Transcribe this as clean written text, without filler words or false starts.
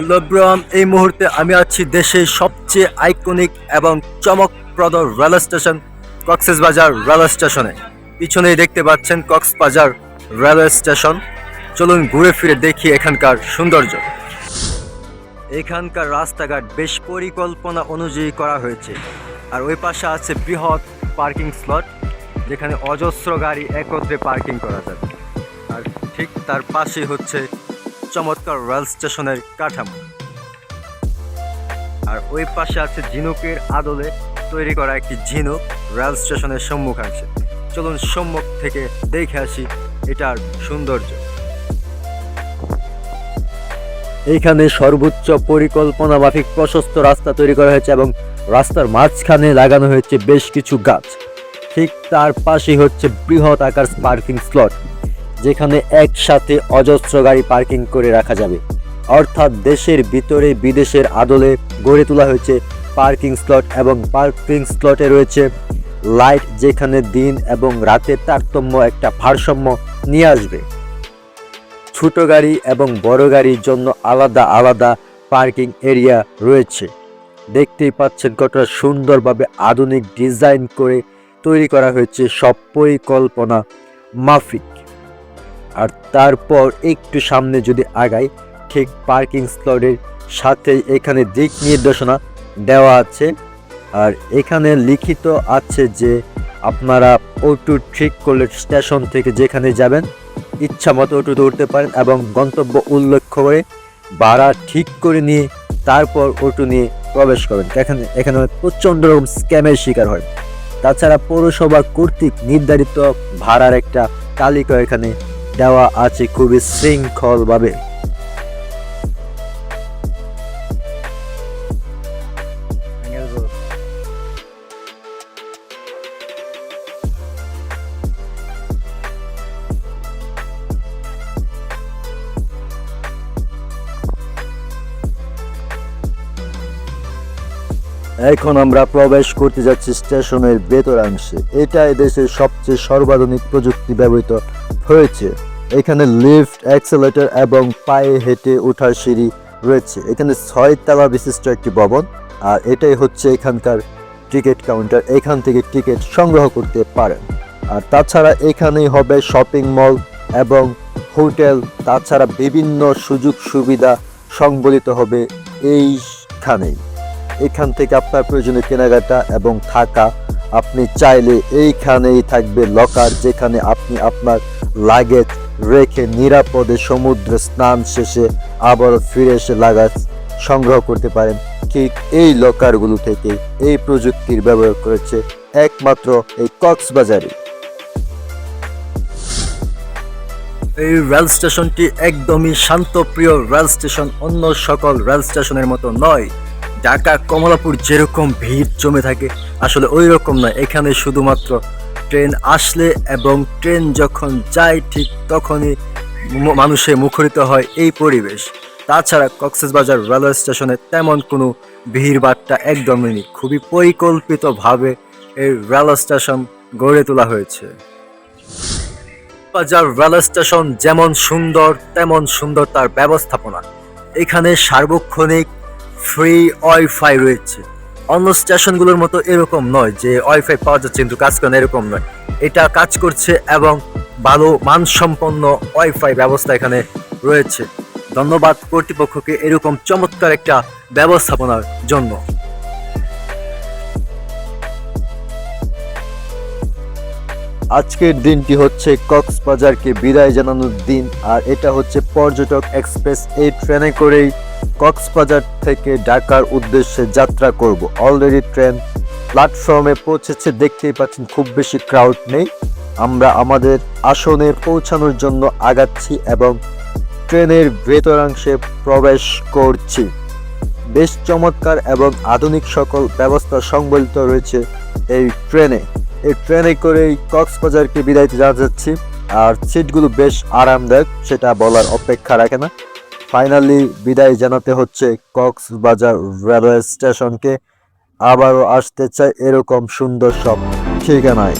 Hello ব্রাম, এই মুহূর্তে আমি আছি দেশের সবচেয়ে আইকনিক এবং চমকপ্রদ রেল স্টেশন কক্সবাজার রেল স্টেশনে। পিছনেই দেখতে পাচ্ছেন কক্সবাজার রেলওয়ে স্টেশন। চলুন ঘুরে ফিরে দেখি এখানকার সৌন্দর্য। এখানকার রাস্তাঘাট বেশ পরিকল্পনা অনুযায়ী করা হয়েছে, আর ওই পাশে আছে বৃহৎ পার্কিং স্লট, যেখানে অজস্র গাড়ি একত্রে পার্কিং করা যাবে। আর ঠিক তার পাশেই হচ্ছে চমৎকার রেল স্টেশনের কাঠামো। আর ওই পাশে আছে ঝিনুকের আদলে তৈরি করা একটি ঝিনুক রেল স্টেশনের সম্মুখাংশে। চলুন সম্মুখ থেকে দেখে আসি এটার সৌন্দর্য। এইখানে সর্বোচ্চ পরিকল্পনা মাফিক প্রশস্ত রাস্তা তৈরি করা হয়েছে এবং রাস্তার মাঝখানে লাগানো হয়েছে বেশ কিছু গাছ। ঠিক তার পাশেই হচ্ছে বৃহৎ আকার পার্কিং স্লট, যেখানে একসাথে অজস্র গাড়ি পার্কিং করে রাখা যাবে। অর্থাৎ দেশের ভিতরে বিদেশের আদলে গড়ে তোলা হয়েছে পার্কিং স্লট, এবং পার্কিং স্লটে রয়েছে লাইট, যেখানে দিন এবং রাতের তারতম্য একটা ভারসাম্য নিয়ে আসবে। ছোট গাড়ি এবং বড় গাড়ির জন্য আলাদা আলাদা পার্কিং এরিয়া রয়েছে। দেখতেই পাচ্ছেন কতটা সুন্দরভাবে আধুনিক ডিজাইন করে তৈরি করা হয়েছে, সব পরিকল্পনা মাফিক। আর তারপর একটু সামনে যদি আগাই, ঠিক পার্কিং স্লটের সাথে এখানে দিক নির্দেশনা দেওয়া আছে। আর এখানে লিখিত আছে যে আপনারা অটো ঠিক করলে স্টেশন থেকে যেখানে যাবেন ইচ্ছা মতো অটোতে উঠতে পারেন, এবং গন্তব্য উল্লেখ করে ভাড়া ঠিক করে নিয়ে তারপর অটো নিয়ে প্রবেশ করবেন। এখানে প্রচণ্ড রকম স্ক্যামের শিকার হয়। তাছাড়া পৌরসভা কর্তৃক নির্ধারিত ভাড়ার একটা তালিকা এখানে দেওয়া আছে খুবই শৃঙ্খলভাবে। এখন আমরা প্রবেশ করতে যাচ্ছি স্টেশনের ভেতরাংশে। এটা এদেশের সবচেয়ে সর্বাধুনিক প্রযুক্তি ব্যবহৃত হয়েছে। এখানে লিফট, অ্যাক্সেলেটর এবং পায়ে হেঁটে ওঠার সিঁড়ি রয়েছে। এখানে 6 তলা বিশিষ্ট একটি ভবন, আর এটাই হচ্ছে এখানকার টিকিট কাউন্টার। এখান থেকে টিকিট সংগ্রহ করতে পারেন। আর তাছাড়া এখানেই হবে শপিং মল এবং হোটেল, তাছাড়া বিভিন্ন সুযোগ সুবিধা সংবলিত হবে এইখানেই। এখান থেকে আপনার প্রয়োজনীয় কেনাকাটা এবং থাকা, আপনি চাইলে এইখানেই থাকবে লকার, যেখানে আপনি আপনার লাগেজ রেখে নিরাপদে সমুদ্রে স্নান শেষে আবারও ফিরে এসে লাগেজ সংগ্রহ করতে পারেন। ঠিক এই লকারগুলো থেকে এই প্রযুক্তির ব্যবহার করেছে একমাত্র এই কক্সবাজারে। এই রেল স্টেশনটি একদমই শান্তপ্রিয় রেল স্টেশন, অন্য সকল রেল স্টেশনের মতো নয়। ঢাকা কমলাপুর যেরকম ভিড় জমে থাকে, আসলে ওই রকম নয়। এখানে শুধুমাত্র ট্রেন আসলে এবং ট্রেন যখন যায় ঠিক তখনই মানুষে মুখরিত হয় এই পরিবেশ। তাছাড়া কক্সবাজার রেলওয়ে স্টেশনে তেমন কোনো ভিড়ভাট্টা একদমই নেই। খুবই পরিকল্পিতভাবে এই রেল স্টেশন গড়ে তোলা হয়েছে। কক্সবাজার রেল স্টেশন যেমন সুন্দর তেমন সুন্দর তার ব্যবস্থাপনা। এখানে সার্বক্ষণিক ফ্রি ওয়াইফাই রয়েছে। অন্য স্টেশনগুলোর মতো এরকম নয় যে ওয়াইফাই পাওয়া যাচ্ছে কিন্তু কাজ করে না, এরকম নয়। এটা কাজ করছে এবং ভালো মানসম্পন্ন ওয়াইফাই ব্যবস্থা এখানে রয়েছে। ধন্যবাদ কর্তৃপক্ষকে এরকম চমৎকার একটা ব্যবস্থাপনার জন্য। আজকের দিনটি হচ্ছে কক্সবাজারকে বিদায় জানানোর দিন, আর এটা হচ্ছে পর্যটক এক্সপ্রেস। এই ট্রেনে করেই কক্সবাজার থেকে ঢাকার উদ্দেশ্যে যাত্রা করব। অলরেডি ট্রেন প্ল্যাটফর্মে পৌঁছেছে, দেখতেই পাচ্ছেন খুব বেশি ক্রাউড নেই। আমরা আমাদের আসনে পৌঁছানোর জন্য আগাচ্ছি এবং ট্রেনের ভেতরাংশে প্রবেশ করছি। বেশ চমৎকার এবং আধুনিক সকল ব্যবস্থা সংবলিত রয়েছে এই ট্রেনে। এই ট্রেনে করেই কক্সবাজারকে বিদায় জানাচ্ছি, আর সিটগুলো বেশ আরামদায়ক, সেটা বলার অপেক্ষা রাখে না। ফাইনালি বিদায় জানাতে হচ্ছে কক্সবাজার রেলওয়ে স্টেশনকে। আবারও আসতে চাই এরকম সুন্দর সব ঠিকানায়।